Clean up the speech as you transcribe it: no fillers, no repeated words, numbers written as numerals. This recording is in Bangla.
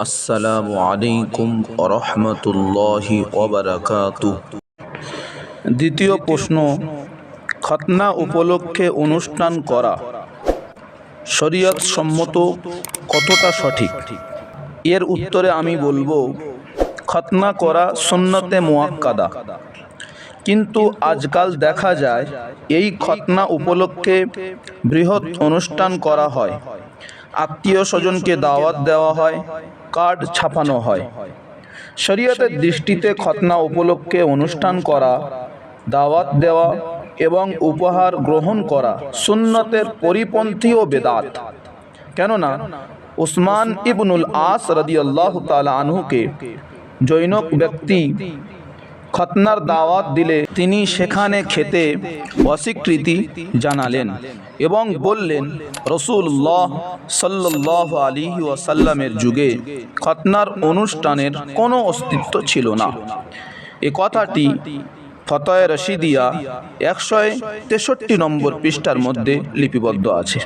আসসালামু আলাইকুম ওয়া রাহমাতুল্লাহি ওয়া বারাকাতুহু। দ্বিতীয় প্রশ্ন, খতনা উপলক্ষে অনুষ্ঠান করা শরীয়ত সম্মত কতটা সঠিক? এর উত্তরে আমি বলবো, খতনা করা সুন্নতে মুআক্কাদা, কিন্তু আজকাল দেখা যায় এই খতনা উপলক্ষে বৃহৎ অনুষ্ঠান করা হয়, আত্মীয় স্বজনকে দাওয়াত দেওয়া হয়, কার্ড ছাপানো হয়। শরীয়তের দৃষ্টিতে খতনা উপলক্ষে অনুষ্ঠান করা, দাওয়াত দেওয়া এবং উপহার গ্রহণ করা সুন্নতের পরিপন্থী ও বেদাত। কেননা উসমান ইবনুল আস রাদিয়াল্লাহু তাআলা আনহুকে জনৈক ব্যক্তি খতনার দাওয়াত দিলে তিনি সেখানে খেতে অস্বীকৃতি জানালেন এবং বললেন, রাসূলুল্লাহ সাল্লাল্লাহু আলাইহি ওয়াসাল্লামের যুগে খতনার অনুষ্ঠানের কোনো অস্তিত্ব ছিল না। এ কথাটি ফতোয়া রশিদিয়া 163 নম্বর পৃষ্ঠার মধ্যে লিপিবদ্ধ আছে।